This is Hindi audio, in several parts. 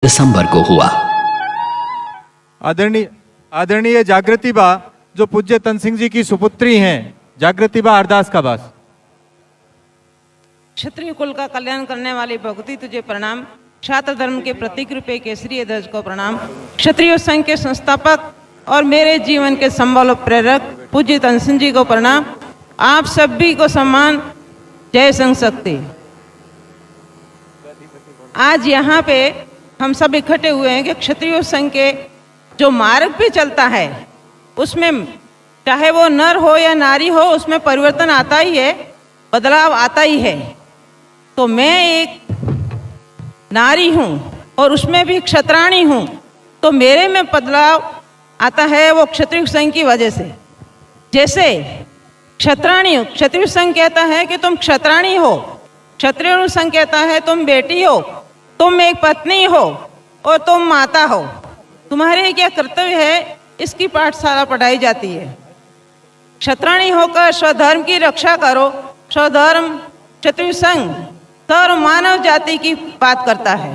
दिसंबर को हुआ। आदरणीय जागृति बा जो पूज्य तन सिंह जी की सुपुत्री हैं, जागृति बा अरदास का बास। क्षत्रिय कुल का कल्याण करने वाली भगवती तुझे प्रणाम। छात्र धर्म के प्रतीक रूपे केसरी ध्वज को प्रणाम। क्षत्रिय संघ के संस्थापक और मेरे जीवन के संबल प्रेरक पूज्य तन सिंह जी को प्रणाम। आप सभी को सम्मान। जय संघ शक्ति। आज यहाँ पे हम सब इकट्ठे हुए हैं कि क्षत्रिय संघ के जो मार्ग पे चलता है उसमें चाहे वो नर हो या नारी हो, उसमें परिवर्तन आता ही है, बदलाव आता ही है। तो मैं एक नारी हूँ और उसमें भी क्षत्राणी हूँ, तो मेरे में बदलाव आता है वो क्षत्रिय संघ की वजह से। जैसे क्षत्राणी, क्षत्रिय संघ कहता है कि तुम क्षत्राणी हो, क्षत्रिय संघ कहता है तुम बेटी हो, तुम एक पत्नी हो और तुम माता हो। तुम्हारे क्या कर्तव्य है, इसकी पाठशाला पढ़ाई जाती है। क्षत्राणी होकर स्वधर्म की रक्षा करो। स्वधर्म क्षत्रिय संघ सर्व मानव जाति की बात करता है।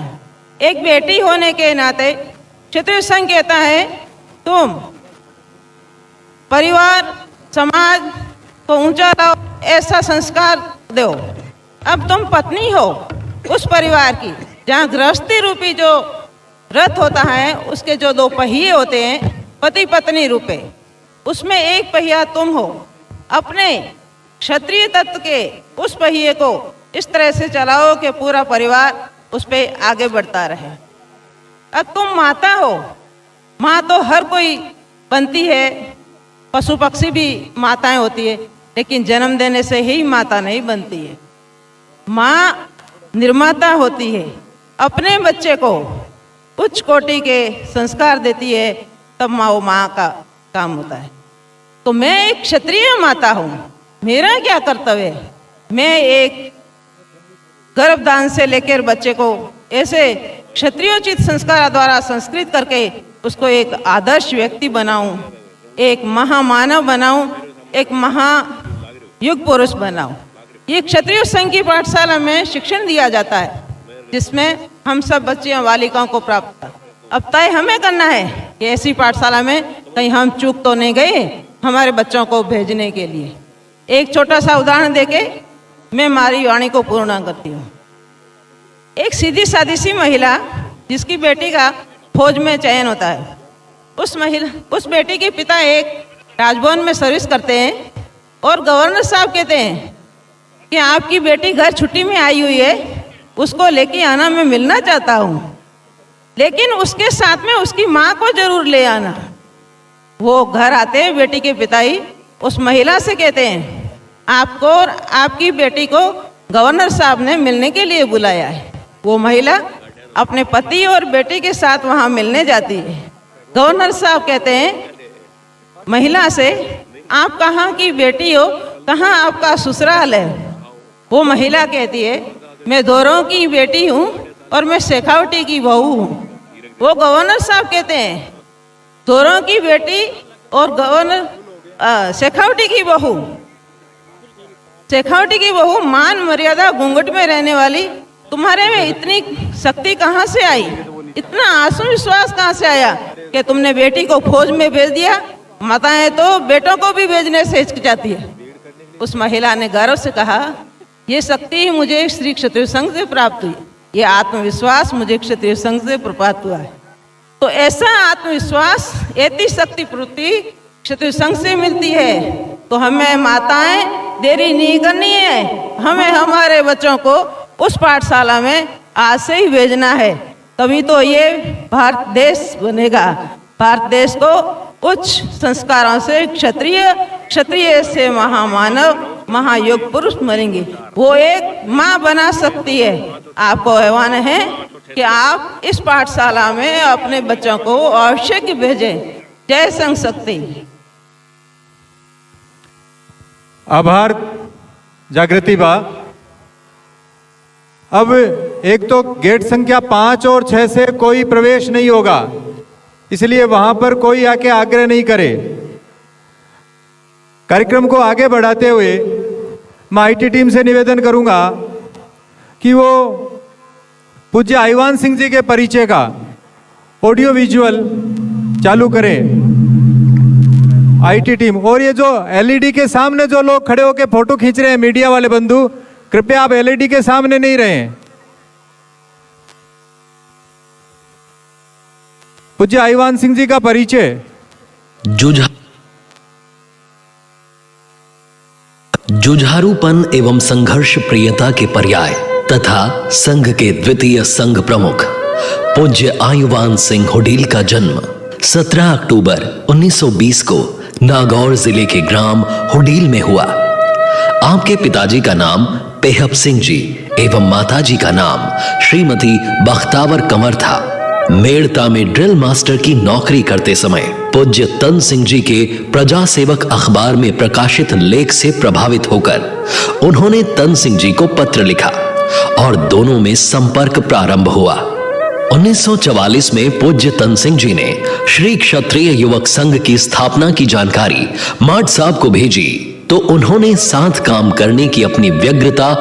एक बेटी होने के नाते क्षत्रिय संघ कहता है तुम परिवार समाज को ऊंचा लाओ, ऐसा संस्कार दो। अब तुम पत्नी हो उस परिवार की जहाँ गृहस्थी रूपी जो रथ होता है उसके जो दो पहिए होते हैं पति पत्नी रूपे, उसमें एक पहिया तुम हो। अपने क्षत्रिय तत्व के उस पहिए को इस तरह से चलाओ कि पूरा परिवार उस पे आगे बढ़ता रहे। अब तुम माता हो, माँ तो हर कोई बनती है, पशु पक्षी भी माताएं होती है, लेकिन जन्म देने से ही माता नहीं बनती है। माँ निर्माता होती है, अपने बच्चे को उच्च कोटि के संस्कार देती है, तब वो माँ का काम होता है। तो मैं एक क्षत्रिय माता हूँ, मेरा क्या कर्तव्य है? मैं एक गर्भदान से लेकर बच्चे को ऐसे क्षत्रियोचित संस्कार द्वारा संस्कृत करके उसको एक आदर्श व्यक्ति बनाऊं, एक महामानव बनाऊं, एक महायुग पुरुष बनाऊं। ये क्षत्रिय संघ की पाठशाला में शिक्षण दिया जाता है, जिसमें हम सब बच्चियों बालिकाओं को प्राप्त। अब तय हमें करना है कि ऐसी पाठशाला में कहीं हम चूक तो नहीं गए हमारे बच्चों को भेजने के लिए। एक छोटा सा उदाहरण देके मैं हमारी वाणी को पूर्ण करती हूँ। एक सीधी सादी सी महिला जिसकी बेटी का फौज में चयन होता है, उस बेटी के पिता एक राजभवन में सर्विस करते हैं और गवर्नर साहब कहते हैं कि आपकी बेटी घर छुट्टी में आई हुई है, उसको लेके आना, मैं मिलना चाहता हूँ, लेकिन उसके साथ में उसकी माँ को जरूर ले आना। वो घर आते हैं, बेटी के पिता ही उस महिला से कहते हैं आपको और आपकी बेटी को गवर्नर साहब ने मिलने के लिए बुलाया है। वो महिला अपने पति और बेटी के साथ वहाँ मिलने जाती है। गवर्नर साहब कहते हैं महिला से आप कहाँ की बेटी हो, कहाँ आपका ससुराल है? वो महिला कहती है मैं दोरों की बेटी हूँ और मैं शेखावटी की बहू हूँ। वो गवर्नर साहब कहते हैं दोरों की बेटी और शेखावटी की बहू, शेखावटी की बहू मान मर्यादा घूंघट में रहने वाली, तुम्हारे में इतनी शक्ति कहाँ से आई, इतना आत्मविश्वास कहाँ से आया कि तुमने बेटी को फौज में भेज दिया? माताएं तो बेटों को भी भेजने से हिचकिचाती है। उस महिला ने गर्व से कहा ये शक्ति मुझे श्री क्षत्रिय संघ से प्राप्त हुई, ये आत्मविश्वास मुझे क्षत्रिय संघ से प्राप्त हुआ है। तो ऐसा आत्मविश्वास, ऐसी शक्ति प्रवृत्ति क्षत्रिय संघ से मिलती है। तो हमें माताएं देरी नहीं करनी है, हमें हमारे बच्चों को उस पाठशाला में आज से ही भेजना है, तभी तो ये भारत देश बनेगा। भारत देश को उच्च संस्कारों से क्षत्रिय से महामानव महायुग पुरुष बनेंगे। वो एक माँ बना सकती है। आपको आह्वान है कि आप इस पाठशाला में अपने बच्चों को अवश्य भेजें। जय संघ शक्ति। आभार जागृति बा। अब एक तो गेट संख्या 5 और 6 से कोई प्रवेश नहीं होगा, इसलिए वहां पर कोई आके आग्रह नहीं करे। कार्यक्रम को आगे बढ़ाते हुए मैं आईटी टीम से निवेदन करूंगा कि वो पूज्य आईवान सिंह जी के परिचय का ऑडियो विजुअल चालू करें आईटी टीम। और ये जो एलईडी के सामने जो लोग खड़े होकर फोटो खींच रहे हैं मीडिया वाले बंधु, कृपया आप एलईडी के सामने नहीं रहें। पूज्य आईवान सिंह जी का परिचय। जुझारूपन एवं संघर्ष प्रियता के पर्याय तथा संघ के द्वितीय संघ प्रमुख पूज्य आयुवान सिंह हुडील का जन्म 17 अक्टूबर 1920 को नागौर जिले के ग्राम हुडील में हुआ। आपके पिताजी का नाम पेहप सिंह जी एवं माताजी का नाम श्रीमती बख्तावर कंवर था। मेड़ता में ड्रिल मास्टर की नौकरी करते समय पूज्य तन सिंह जी के प्रजा सेवक अखबार में प्रकाशित लेख से प्रभावित होकर उन्होंने तन सिंह जी को पत्र लिखा और दोनों में संपर्क प्रारंभ हुआ। 1944 में पूज्य तन सिंह जी ने श्री क्षत्रिय युवक संघ की स्थापना की जानकारी माट साहब को भेजी तो उन्होंने साथ काम करने की अपनी व्यग्रता